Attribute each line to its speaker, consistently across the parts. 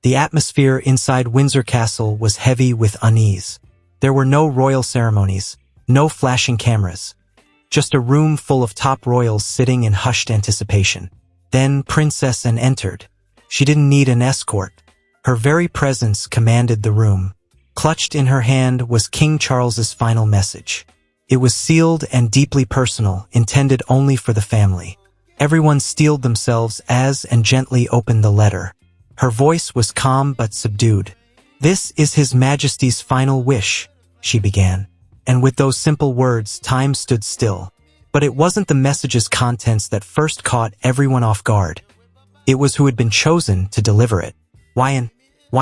Speaker 1: The atmosphere inside Windsor Castle was heavy with unease. There were no royal ceremonies, no flashing cameras. Just a room full of top royals sitting in hushed anticipation. Then Princess Anne entered. She didn't need an escort. Her very presence commanded the room. Clutched in her hand was King Charles's final message. It was sealed and deeply personal, intended only for the family. Everyone steeled themselves as and gently opened the letter. Her voice was calm but subdued. "This is His Majesty's final wish," she began. And with those simple words, time stood still. But it wasn't the message's contents that first caught everyone off guard. It was who had been chosen to deliver it. Why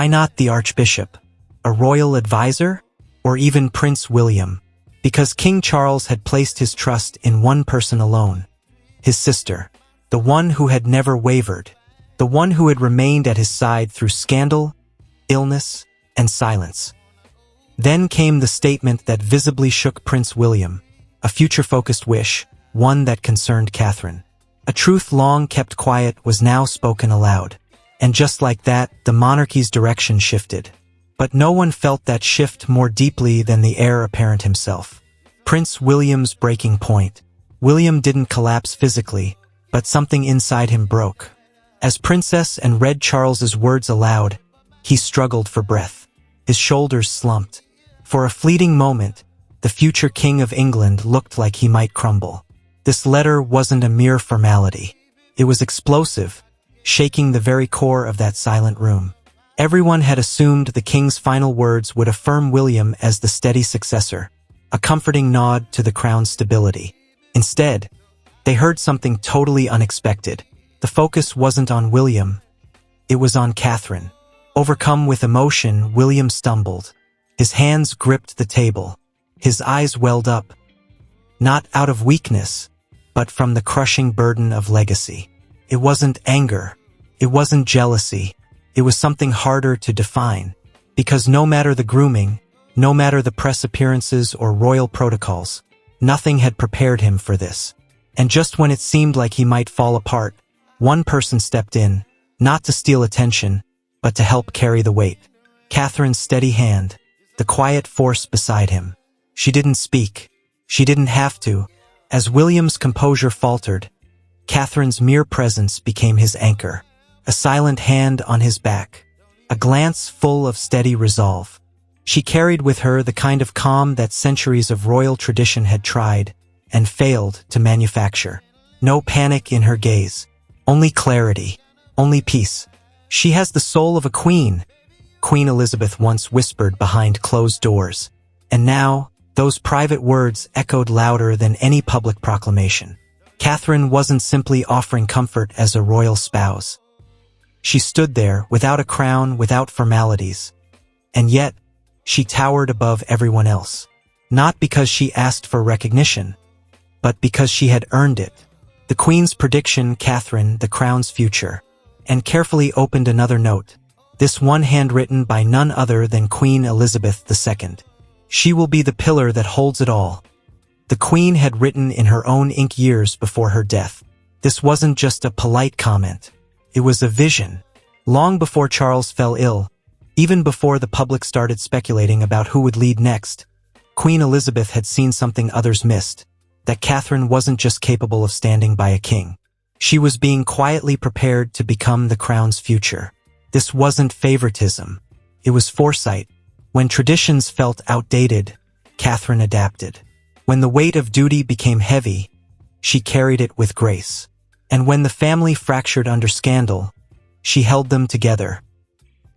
Speaker 1: not the Archbishop? A royal advisor? Or even Prince William? Because King Charles had placed his trust in one person alone. His sister. The one who had never wavered. The one who had remained at his side through scandal, illness, and silence. Then came the statement that visibly shook Prince William, a future-focused wish, one that concerned Catherine. A truth long kept quiet was now spoken aloud. And just like that, the monarchy's direction shifted. But no one felt that shift more deeply than the heir apparent himself. Prince William's breaking point. William didn't collapse physically, but something inside him broke. As Princess Anne read Charles's words aloud, he struggled for breath. His shoulders slumped. For a fleeting moment, the future King of England looked like he might crumble. This letter wasn't a mere formality. It was explosive, shaking the very core of that silent room. Everyone had assumed the king's final words would affirm William as the steady successor, a comforting nod to the crown's stability. Instead, they heard something totally unexpected. The focus wasn't on William, it was on Catherine. Overcome with emotion, William stumbled. His hands gripped the table. His eyes welled up. Not out of weakness, but from the crushing burden of legacy. It wasn't anger. It wasn't jealousy. It was something harder to define. Because no matter the grooming, no matter the press appearances or royal protocols, nothing had prepared him for this. And just when it seemed like he might fall apart, one person stepped in, not to steal attention, but to help carry the weight. Catherine's steady hand, the quiet force beside him. She didn't speak. She didn't have to. As William's composure faltered, Catherine's mere presence became his anchor. A silent hand on his back. A glance full of steady resolve. She carried with her the kind of calm that centuries of royal tradition had tried and failed to manufacture. No panic in her gaze. Only clarity. Only peace. "She has the soul of a queen," Queen Elizabeth once whispered behind closed doors. And now, those private words echoed louder than any public proclamation. Catherine wasn't simply offering comfort as a royal spouse. She stood there, without a crown, without formalities. And yet, she towered above everyone else. Not because she asked for recognition, but because she had earned it. The Queen's prediction, Catherine, the crown's future. And carefully opened another note. This one handwritten by none other than Queen Elizabeth II. "She will be the pillar that holds it all." The Queen had written in her own ink years before her death. This wasn't just a polite comment. It was a vision. Long before Charles fell ill, even before the public started speculating about who would lead next, Queen Elizabeth had seen something others missed, that Catherine wasn't just capable of standing by a king. She was being quietly prepared to become the crown's future. This wasn't favoritism. It was foresight. When traditions felt outdated, Catherine adapted. When the weight of duty became heavy, she carried it with grace. And when the family fractured under scandal, she held them together.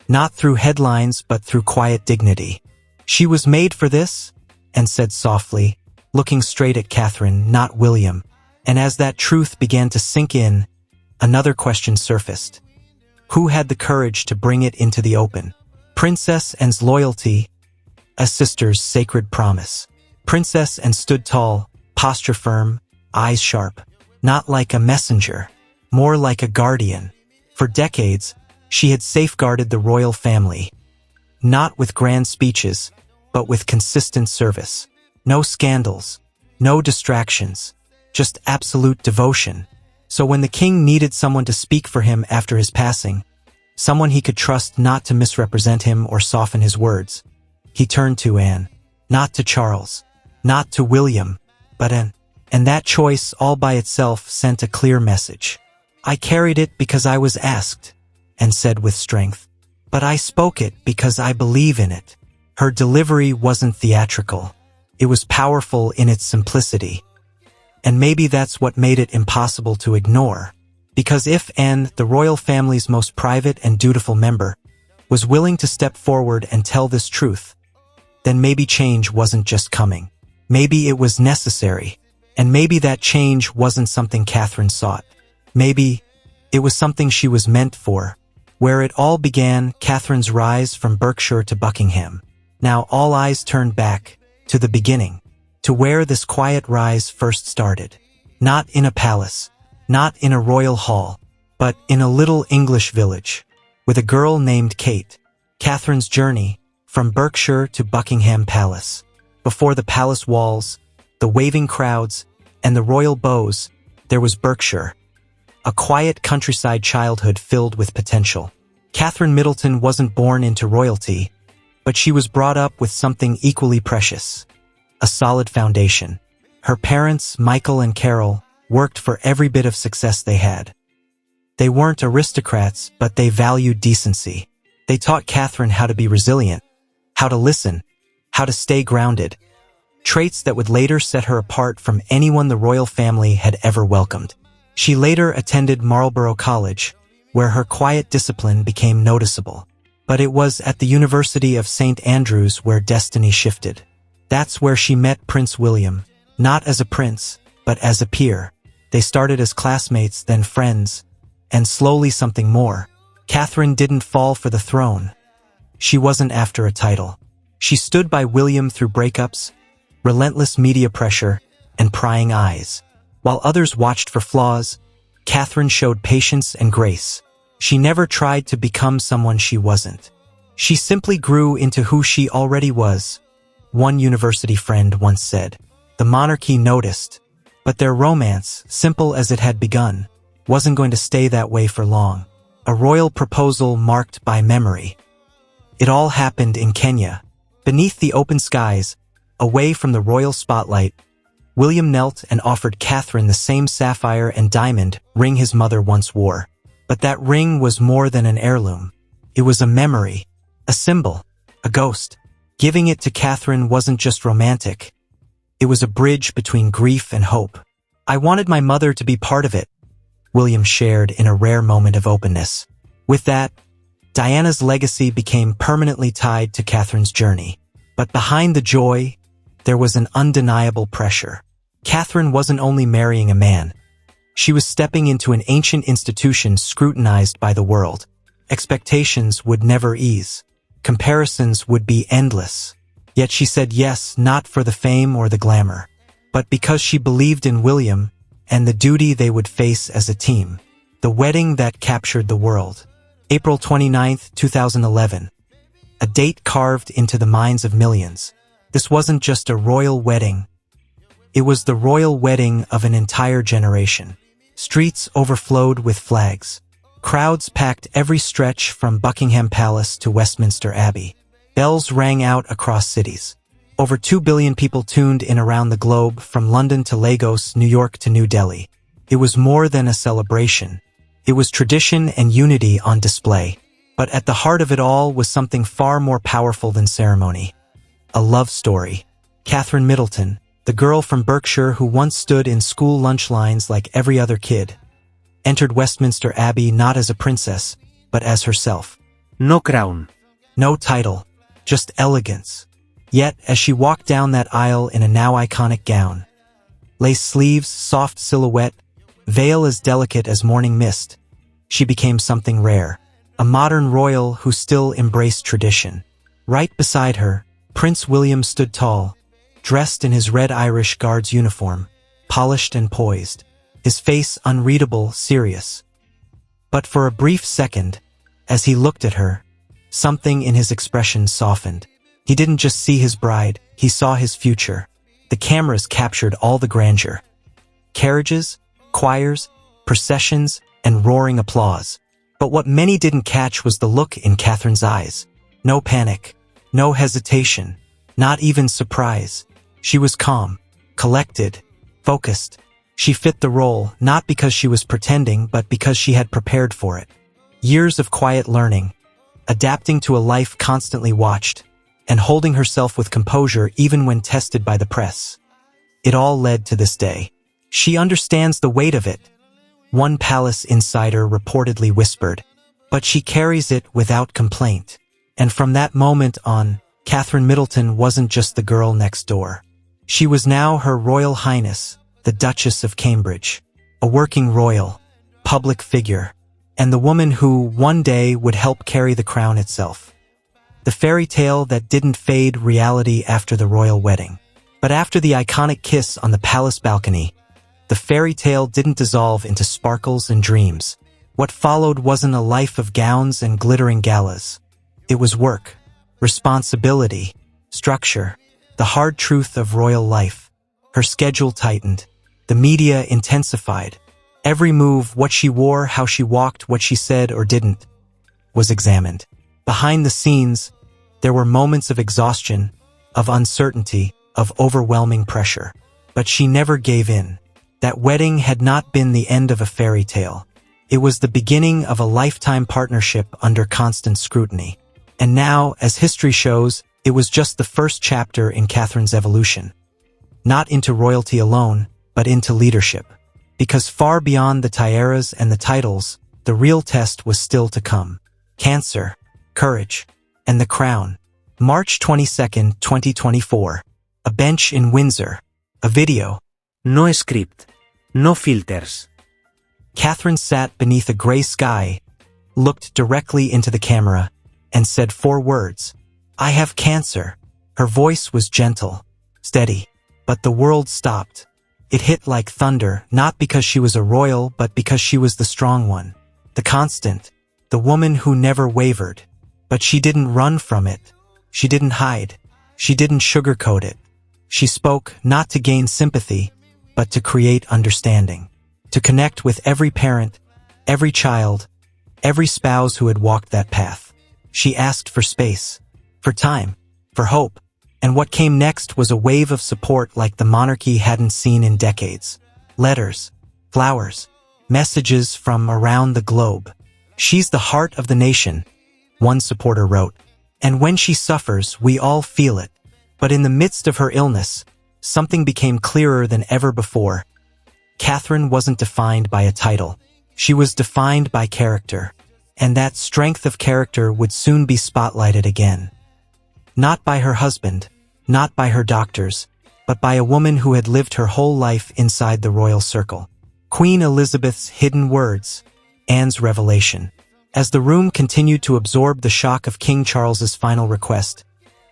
Speaker 1: Not through headlines, but through quiet dignity. "She was made for this," Anne said softly, looking straight at Catherine, not William. And as that truth began to sink in, another question surfaced. Who had the courage to bring it into the open? Princess Anne's loyalty, a sister's sacred promise. Princess Anne stood tall, posture firm, eyes sharp. Not like a messenger, more like a guardian. For decades, she had safeguarded the royal family. Not with grand speeches, but with consistent service. No scandals, no distractions, just absolute devotion. So when the king needed someone to speak for him after his passing, someone he could trust not to misrepresent him or soften his words. He turned to Anne, not to Charles, not to William, but Anne. And that choice all by itself sent a clear message. I carried it because I was asked, Anne said with strength. But I spoke it because I believe in it. Her delivery wasn't theatrical. It was powerful in its simplicity. And maybe that's what made it impossible to ignore. Because if Anne, the royal family's most private and dutiful member, was willing to step forward and tell this truth, then maybe change wasn't just coming. Maybe it was necessary. And maybe that change wasn't something Catherine sought. Maybe it was something she was meant for. Where it all began, Catherine's rise from Berkshire to Buckingham. Now all eyes turned back, to the beginning, to where this quiet rise first started. Not in a palace, not in a royal hall, but in a little English village, with a girl named Kate. Catherine's journey, from Berkshire to Buckingham Palace. Before the palace walls, the waving crowds, and the royal bows, there was Berkshire. A quiet countryside childhood filled with potential. Catherine Middleton wasn't born into royalty, but she was brought up with something equally precious. A solid foundation. Her parents, Michael and Carol, worked for every bit of success they had. They weren't aristocrats, but they valued decency. They taught Catherine how to be resilient, how to listen, how to stay grounded. Traits that would later set her apart from anyone the royal family had ever welcomed. She later attended Marlborough College, where her quiet discipline became noticeable. But it was at the University of St. Andrews where destiny shifted. That's where she met Prince William, not as a prince, but as a peer. They started as classmates, then friends, and slowly something more. Catherine didn't fall for the throne. She wasn't after a title. She stood by William through breakups, relentless media pressure, and prying eyes. While others watched for flaws, Catherine showed patience and grace. She never tried to become someone she wasn't. She simply grew into who she already was. One university friend once said, "The monarchy noticed, but their romance, simple as it had begun, wasn't going to stay that way for long." A royal proposal marked by memory. It all happened in Kenya. Beneath the open skies, away from the royal spotlight, William knelt and offered Catherine the same sapphire and diamond ring his mother once wore. But that ring was more than an heirloom. It was a memory, a symbol, a ghost. Giving it to Catherine wasn't just romantic. It was a bridge between grief and hope. "I wanted my mother to be part of it," William shared in a rare moment of openness. With that, Diana's legacy became permanently tied to Catherine's journey. But behind the joy, there was an undeniable pressure. Catherine wasn't only marrying a man. She was stepping into an ancient institution scrutinized by the world. Expectations would never ease. Comparisons would be endless. Yet she said yes, not for the fame or the glamour, but because she believed in William and the duty they would face as a team. The wedding that captured the world. April 29, 2011. A date carved into the minds of millions. This wasn't just a royal wedding. It was the royal wedding of an entire generation. Streets overflowed with flags. Crowds packed every stretch from Buckingham Palace to Westminster Abbey. Bells rang out across cities. Over 2 billion people tuned in around the globe, from London to Lagos, New York to New Delhi. It was more than a celebration. It was tradition and unity on display. But at the heart of it all was something far more powerful than ceremony. A love story. Catherine Middleton, the girl from Berkshire who once stood in school lunch lines like every other kid, entered Westminster Abbey not as a princess, but as herself.
Speaker 2: No crown.
Speaker 1: No title, just elegance. Yet, as she walked down that aisle in a now iconic gown, lace sleeves, soft silhouette, veil as delicate as morning mist, she became something rare. A modern royal who still embraced tradition. Right beside her, Prince William stood tall, dressed in his red Irish Guards uniform, polished and poised, his face unreadable, serious. But for a brief second, as he looked at her, something in his expression softened. He didn't just see his bride, he saw his future. The cameras captured all the grandeur. Carriages, choirs, processions, and roaring applause. But what many didn't catch was the look in Catherine's eyes. No panic, no hesitation, not even surprise. She was calm, collected, focused. She fit the role, not because she was pretending, but because she had prepared for it. Years of quiet learning, adapting to a life constantly watched, and holding herself with composure even when tested by the press. It all led to this day. She understands the weight of it. One palace insider reportedly whispered, but she carries it without complaint. And from that moment on, Catherine Middleton wasn't just the girl next door. She was now Her Royal Highness, the Duchess of Cambridge, a working royal, public figure, and the woman who, one day, would help carry the crown itself. The fairy tale that didn't fade reality after the royal wedding. But after the iconic kiss on the palace balcony, the fairy tale didn't dissolve into sparkles and dreams. What followed wasn't a life of gowns and glittering galas. It was work, responsibility, structure, the hard truth of royal life. Her schedule tightened. The media intensified. Every move, what she wore, how she walked, what she said or didn't, was examined. Behind the scenes, there were moments of exhaustion, of uncertainty, of overwhelming pressure. But she never gave in. That wedding had not been the end of a fairy tale. It was the beginning of a lifetime partnership under constant scrutiny. And now, as history shows, it was just the first chapter in Catherine's evolution. Not into royalty alone, but into leadership. Because far beyond the tiaras and the titles, the real test was still to come. Cancer, courage, and the crown. March 22, 2024. A bench in Windsor. A video.
Speaker 2: No script. No filters.
Speaker 1: Catherine sat beneath a gray sky, looked directly into the camera, and said 4 words. I have cancer. Her voice was gentle, steady, but the world stopped. It hit like thunder, not because she was a royal, but because she was the strong one. The constant. The woman who never wavered. But she didn't run from it. She didn't hide. She didn't sugarcoat it. She spoke not to gain sympathy, but to create understanding. To connect with every parent, every child, every spouse who had walked that path. She asked for space, for time, for hope. And what came next was a wave of support like the monarchy hadn't seen in decades. Letters, flowers, messages from around the globe. She's the heart of the nation, one supporter wrote. And when she suffers, we all feel it. But in the midst of her illness, something became clearer than ever before. Catherine wasn't defined by a title. She was defined by character. And that strength of character would soon be spotlighted again. Not by her husband, not by her doctors, but by a woman who had lived her whole life inside the royal circle. Queen Elizabeth's hidden words, Anne's revelation. As the room continued to absorb the shock of King Charles's final request,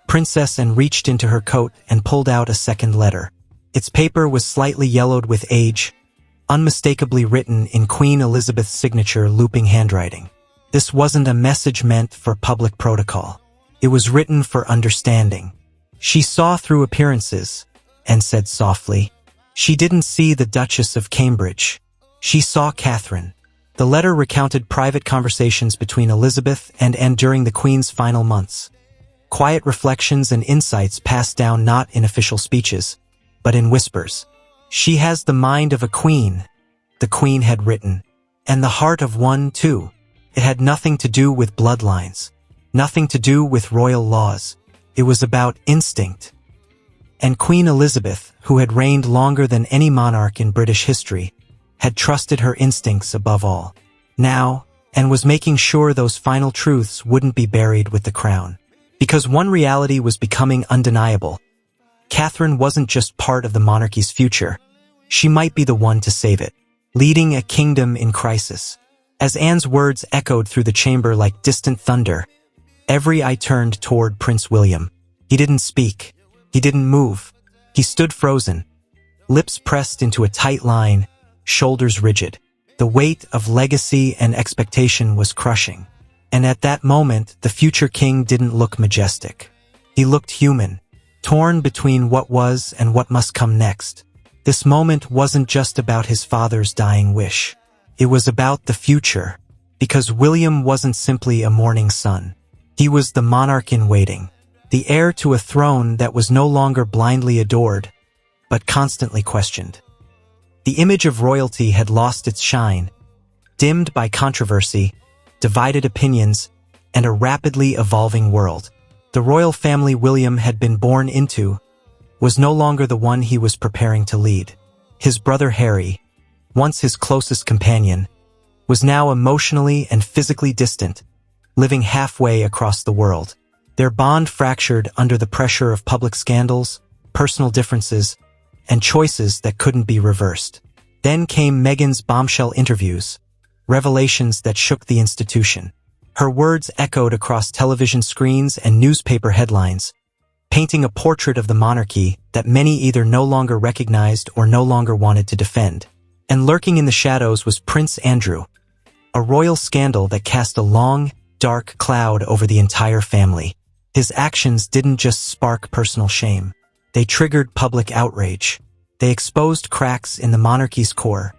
Speaker 1: Princess Anne reached into her coat and pulled out a second letter. Its paper was slightly yellowed with age, unmistakably written in Queen Elizabeth's signature looping handwriting. This wasn't a message meant for public protocol. It was written for understanding. She saw through appearances, and said softly, she didn't see the Duchess of Cambridge. She saw Catherine. The letter recounted private conversations between Elizabeth and Anne during the Queen's final months. Quiet reflections and insights passed down not in official speeches, but in whispers. She has the mind of a queen, the Queen had written, and the heart of one, too. It had nothing to do with bloodlines, nothing to do with royal laws. It was about instinct. And Queen Elizabeth, who had reigned longer than any monarch in British history, had trusted her instincts above all. Now, Anne was making sure those final truths wouldn't be buried with the crown. Because one reality was becoming undeniable. Catherine wasn't just part of the monarchy's future. She might be the one to save it, leading a kingdom in crisis. As Anne's words echoed through the chamber like distant thunder, every eye turned toward Prince William. He didn't speak. He didn't move. He stood frozen, lips pressed into a tight line, shoulders rigid. The weight of legacy and expectation was crushing. And at that moment, the future king didn't look majestic. He looked human, torn between what was and what must come next. This moment wasn't just about his father's dying wish. It was about the future, Because William wasn't simply a mourning son. He was the monarch in waiting, the heir to a throne that was no longer blindly adored, but constantly questioned. The image of royalty had lost its shine, dimmed by controversy, divided opinions, and a rapidly evolving world. The royal family William had been born into was no longer the one he was preparing to lead. His brother Harry, once his closest companion, was now emotionally and physically distant, living halfway across the world. Their bond fractured under the pressure of public scandals, personal differences, and choices that couldn't be reversed. Then came Meghan's bombshell interviews, revelations that shook the institution. Her words echoed across television screens and newspaper headlines, painting a portrait of the monarchy that many either no longer recognized or no longer wanted to defend. And lurking in the shadows was Prince Andrew, a royal scandal that cast a long, dark cloud over the entire family. His actions didn't just spark personal shame. They triggered public outrage. They exposed cracks in the monarchy's core,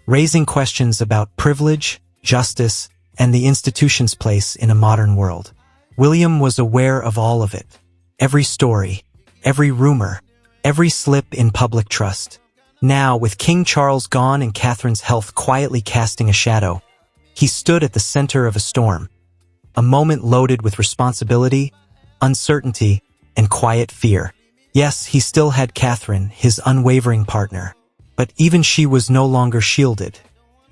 Speaker 1: raising questions about privilege, justice, and the institution's place in a modern world. William was aware of all of it. Every story, every rumor, every slip in public trust. Now, with King Charles gone and Catherine's health quietly casting a shadow, he stood at the center of a storm, a moment loaded with responsibility, uncertainty, and quiet fear. Yes, he still had Catherine, his unwavering partner, but even she was no longer shielded.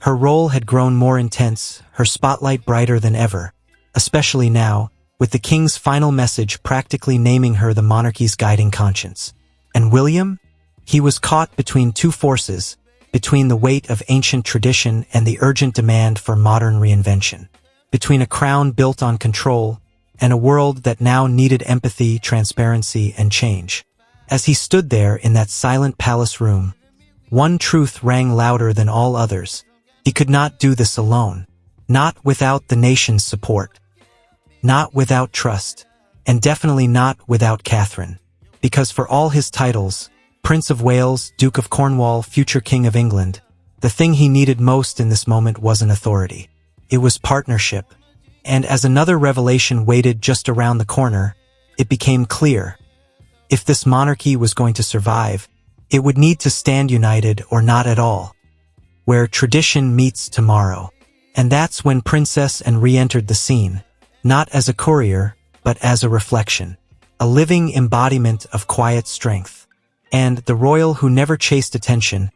Speaker 1: Her role had grown more intense, her spotlight brighter than ever, especially now, with the king's final message practically naming her the monarchy's guiding conscience. And William? He was caught between two forces, between the weight of ancient tradition and the urgent demand for modern reinvention, between a crown built on control and a world that now needed empathy, transparency, and change. As he stood there in that silent palace room, one truth rang louder than all others. He could not do this alone, not without the nation's support, not without trust, and definitely not without Catherine. Because for all his titles, Prince of Wales, Duke of Cornwall, future King of England, the thing he needed most in this moment wasn't authority. It was partnership. And as another revelation waited just around the corner, it became clear. If this monarchy was going to survive, it would need to stand united or not at all. Where tradition meets tomorrow. And that's when Princess Anne re-entered the scene, not as a courier, but as a reflection, a living embodiment of quiet strength. And the royal who never chased attention,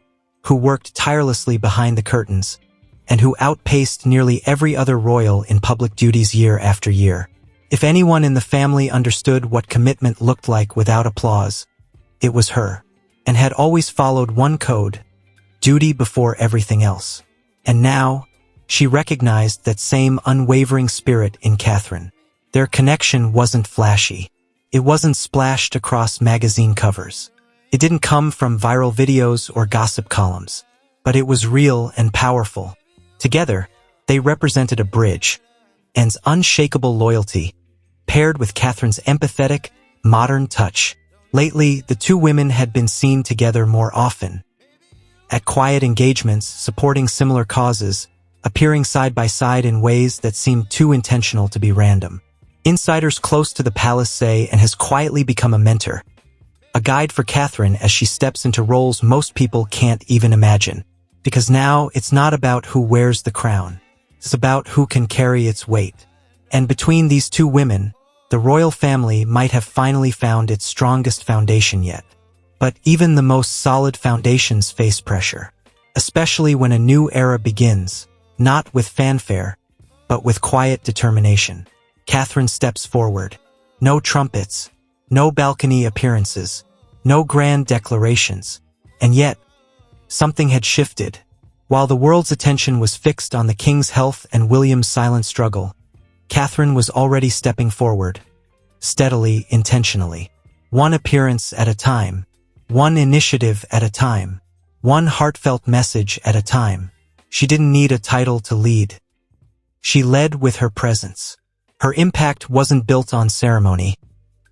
Speaker 1: who worked tirelessly behind the curtains, and who outpaced nearly every other royal in public duties year after year. If anyone in the family understood what commitment looked like without applause, it was her, and had always followed one code: duty before everything else. And now, she recognized that same unwavering spirit in Catherine. Their connection wasn't flashy. It wasn't splashed across magazine covers. It didn't come from viral videos or gossip columns, but it was real and powerful. Together, they represented a bridge, Anne's unshakable loyalty, paired with Catherine's empathetic, modern touch. Lately, the two women had been seen together more often, at quiet engagements, supporting similar causes, appearing side by side in ways that seemed too intentional to be random. Insiders close to the palace say Anne has quietly become a mentor, a guide for Catherine as she steps into roles most people can't even imagine. Because now it's not about who wears the crown. It's about who can carry its weight. And between these two women, the royal family might have finally found its strongest foundation yet. But even the most solid foundations face pressure, especially when a new era begins, not with fanfare, but with quiet determination. Catherine steps forward. No trumpets, no balcony appearances, no grand declarations. And yet, something had shifted. While the world's attention was fixed on the king's health and William's silent struggle, Catherine was already stepping forward, steadily, intentionally. One appearance at a time, one initiative at a time, one heartfelt message at a time. She didn't need a title to lead. She led with her presence. Her impact wasn't built on ceremony.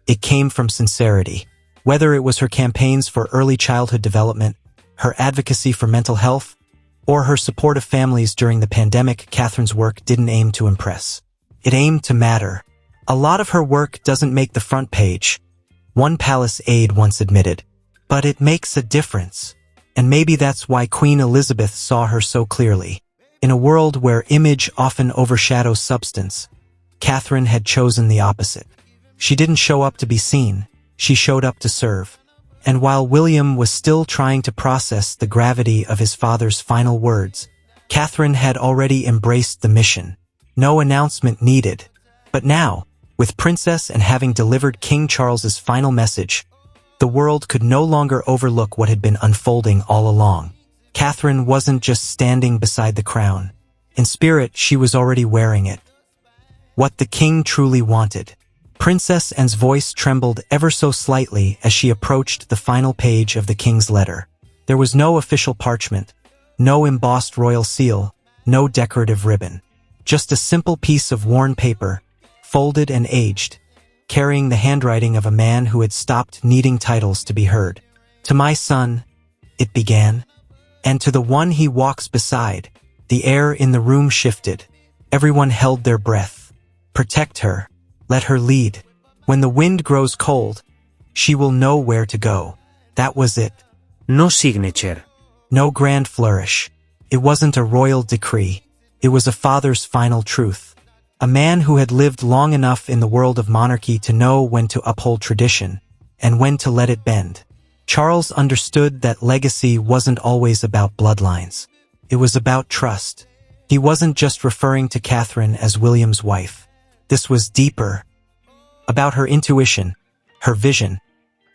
Speaker 1: It came from sincerity. Whether it was her campaigns for early childhood development, her advocacy for mental health, or her support of families during the pandemic, Catherine's work didn't aim to impress. It aimed to matter. A lot of her work doesn't make the front page, one palace aide once admitted, but it makes a difference. And maybe that's why Queen Elizabeth saw her so clearly. In a world where image often overshadows substance, Catherine had chosen the opposite. She didn't show up to be seen, she showed up to serve. And while William was still trying to process the gravity of his father's final words, Catherine had already embraced the mission. No announcement needed. But now, with Princess and having delivered King Charles's final message, the world could no longer overlook what had been unfolding all along. Catherine wasn't just standing beside the crown. In spirit, she was already wearing it. What the king truly wanted. Princess Anne's voice trembled ever so slightly as she approached the final page of the king's letter. There was no official parchment, no embossed royal seal, no decorative ribbon. Just a simple piece of worn paper, folded and aged, carrying the handwriting of a man who had stopped needing titles to be heard. "To my son," it began, "and to the one he walks beside." The air in the room shifted. Everyone held their breath. "Protect her. Let her lead. When the wind grows cold, she will know where to go." That was it.
Speaker 2: No signature.
Speaker 1: No grand flourish. It wasn't a royal decree. It was a father's final truth. A man who had lived long enough in the world of monarchy to know when to uphold tradition and when to let it bend. Charles understood that legacy wasn't always about bloodlines. It was about trust. He wasn't just referring to Catherine as William's wife. This was deeper. About her intuition, her vision,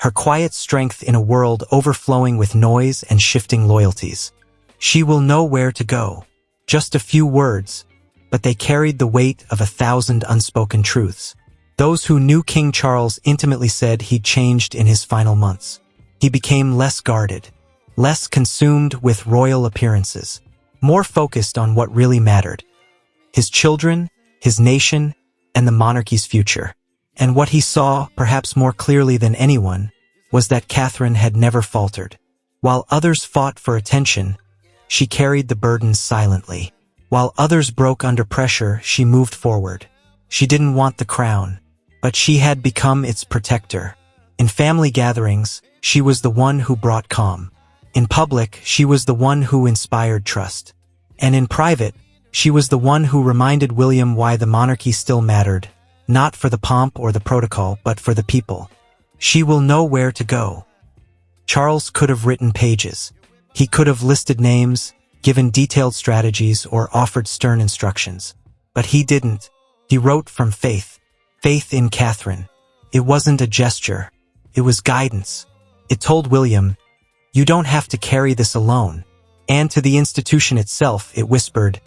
Speaker 1: her quiet strength in a world overflowing with noise and shifting loyalties. She will know where to go. Just a few words, but they carried the weight of 1,000 unspoken truths. Those who knew King Charles intimately said he'd changed in his final months. He became less guarded, less consumed with royal appearances, more focused on what really mattered: his children, his nation, and the monarchy's future. And what he saw, perhaps more clearly than anyone, was that Catherine had never faltered. While others fought for attention, she carried the burdens silently. While others broke under pressure, she moved forward. She didn't want the crown, but she had become its protector. In family gatherings, she was the one who brought calm. In public, she was the one who inspired trust. And in private, she was the one who reminded William why the monarchy still mattered, not for the pomp or the protocol, but for the people. She will know where to go. Charles could have written pages. He could have listed names, given detailed strategies, or offered stern instructions. But he didn't. He wrote from faith. Faith in Catherine. It wasn't a gesture. It was guidance. It told William, "You don't have to carry this alone." And to the institution itself, it whispered,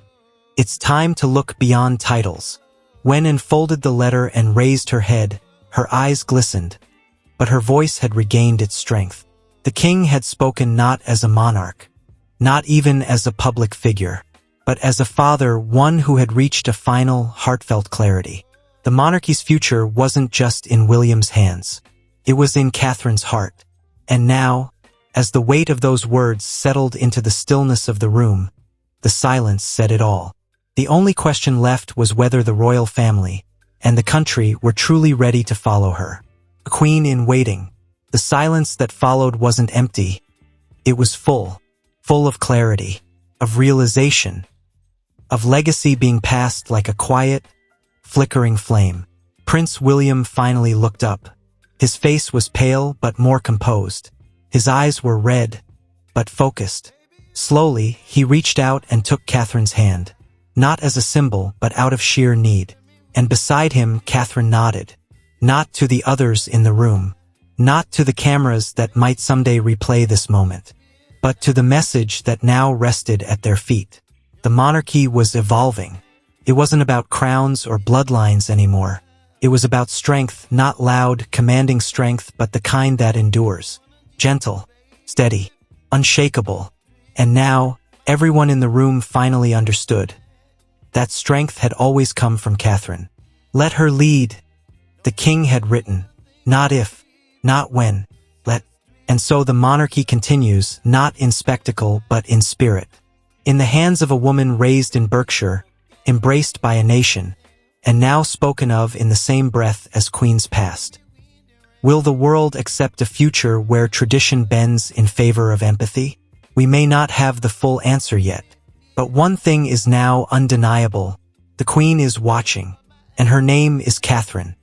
Speaker 1: "It's time to look beyond titles." When Anne folded the letter and raised her head, her eyes glistened, but her voice had regained its strength. The king had spoken not as a monarch, not even as a public figure, but as a father, one who had reached a final, heartfelt clarity. The monarchy's future wasn't just in William's hands. It was in Catherine's heart. And now, as the weight of those words settled into the stillness of the room, the silence said it all. The only question left was whether the royal family and the country were truly ready to follow her. A queen in waiting. The silence that followed wasn't empty. It was full of clarity, of realization, of legacy being passed like a quiet, flickering flame. Prince William finally looked up. His face was pale but more composed. His eyes were red, but focused. Slowly, he reached out and took Catherine's hand, not as a symbol, but out of sheer need. And beside him, Catherine nodded. Not to the others in the room, not to the cameras that might someday replay this moment, but to the message that now rested at their feet. The monarchy was evolving. It wasn't about crowns or bloodlines anymore. It was about strength, not loud, commanding strength, but the kind that endures. Gentle, steady, unshakable. And now, everyone in the room finally understood. That strength had always come from Catherine. Let her lead. The king had written, not if, not when, let. And so the monarchy continues, not in spectacle but in spirit. In the hands of a woman raised in Berkshire, embraced by a nation, and now spoken of in the same breath as queens past. Will the world accept a future where tradition bends in favor of empathy? We may not have the full answer yet, but one thing is now undeniable. The Queen is watching, and her name is Catherine.